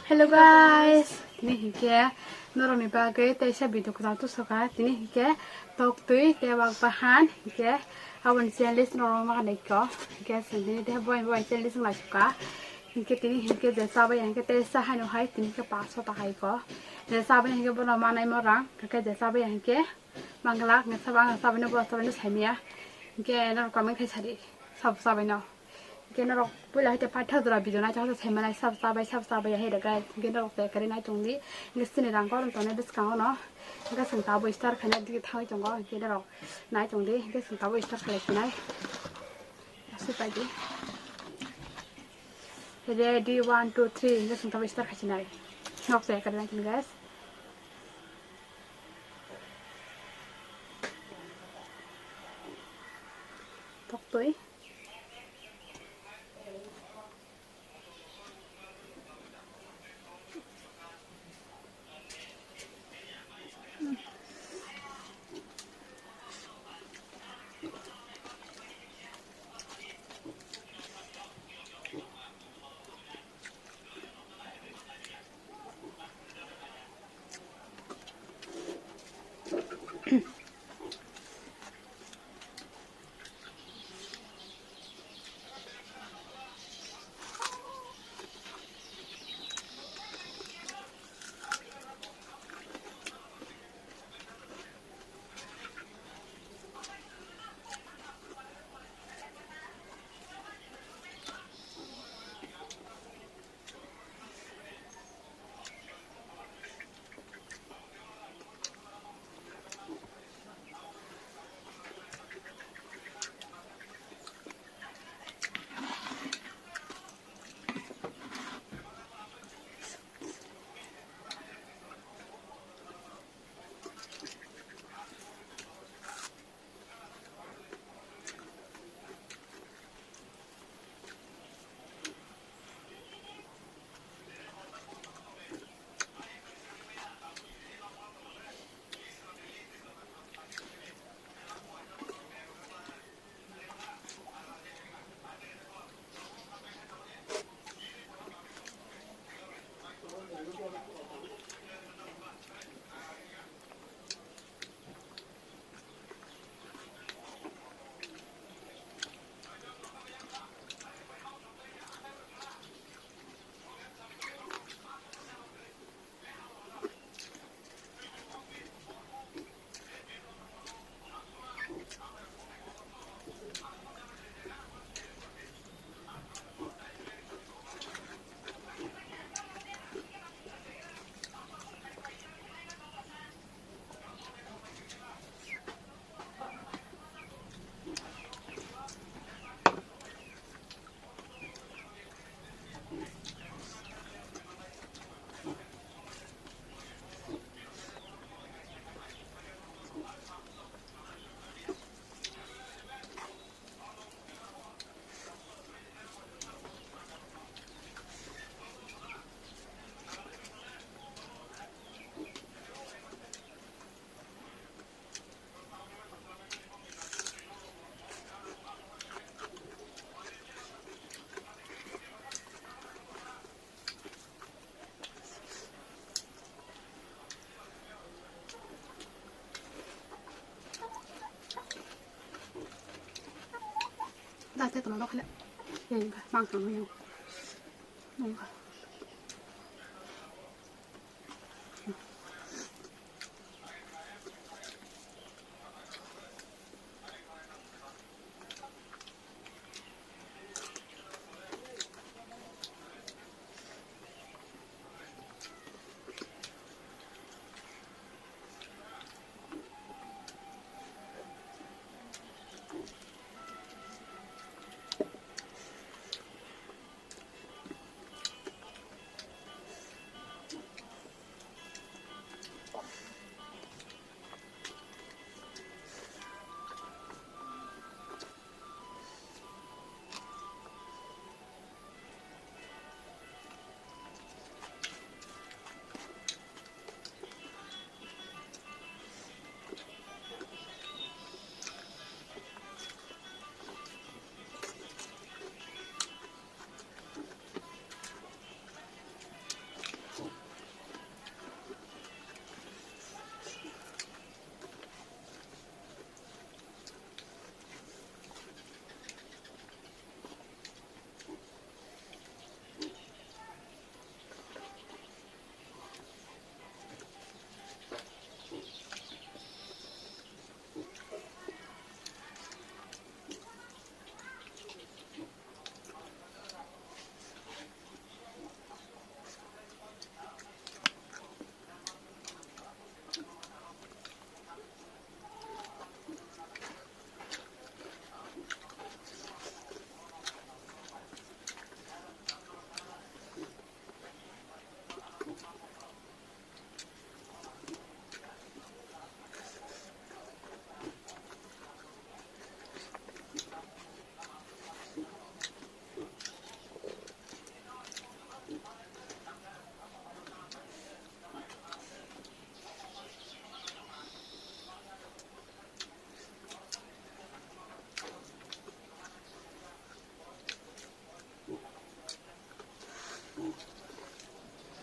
Hello guys, ini hingga norong ni bagai teh sabi tu kurang tu sokat ini hingga tok tui teh wakbahan hingga awan channel norong makan eko hingga sendiri teh boy channel nggak suka hingga ini hingga deh sabai hingga teh sahan uhai ini ke paso pakai ko deh sabai hingga bono mana orang kakek deh sabai hingga manglak nggak sabai no bos sabai no semia hingga norong kami kesari sabai no cái nó đọc bây giờ cái phát thơ rồi bây giờ nó cho nó xem này sắp sắp hay được cái nó đọc cái này trong đi cái xin này đang có trong này discount nó cái sản phẩm bây giờ cái này đi thay trong đó cái nó đọc này trong đi cái sản phẩm bây giờ cái này sẽ phải đi ready 1 2 3 cái sản phẩm bây giờ cái này đọc cái này trong guys đọc tuổi đã thấy tụi nó khá nhanh mang tụi nó nhanh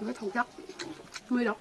cái thùng chắc mười độc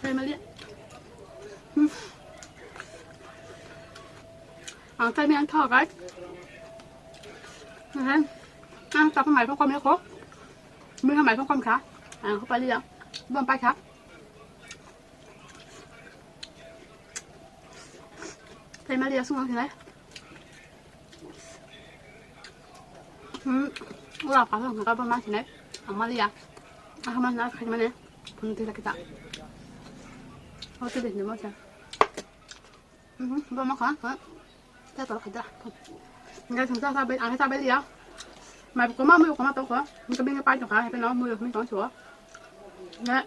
Đây mà liệt tay mình ăn thỏ cái ăn tập cái máy phong công nữa khó mình làm máy phong công khá không phải đi đâu bơm bay khá tay mà liệt xuống thế này udah pasang nggak apa masih nih Amalia mana kayak mana pun tidak kita oh tidak nih macam belum makan kan kita taruh kita nggak sungsang sampai dia mà có má mua có má tao có mình có bên cái bay cho cả bên nó mua được mình có chỗ nè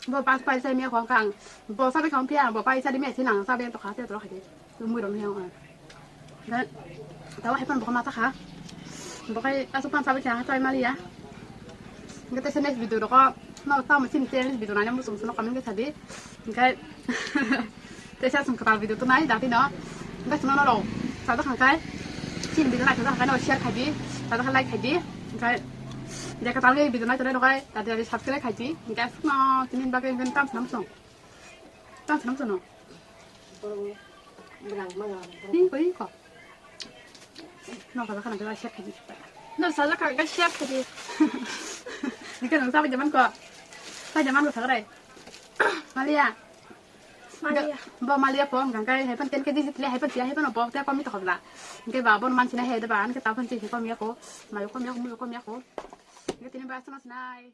bộ bay xe mía khoảng càng bộ sao bên không pia bộ bay xe đi míaที่หลังsao bên tao khá tao taruh kitaดูมือเราเนี่ยnèแต่ว่าให้มันบอกมาสักค่ะPokoknya asupan sampai jangan sampai Malia. Kita sini video doko, mau tahu mesin sini video nanya musuh musuh kami kita tadi, kayak saya sungguh video tuh naik dari no, enggak cuma nol, satu kali, sini video naik satu kali no share kaji, satu kali like kaji, kayak dia ketahui video naik tadi doko, tadi dari subscribe kaji, kayak no, sini bagai bentam senam no, ini kok. Nó phải khả năng cái chef cái gì nó sao cái chef cái gì cái thằng sao bây giờ ăn cọ bây giờ ăn được thằng này Malia Malia phong cái hay phân cái gì hay phân gì hay phân nó bỏ theo con mi tập là cái bà bọn mình chỉ là hay để bán cái tao phân gì thì con mi cố mà có mi cố cái tin bà sao nó này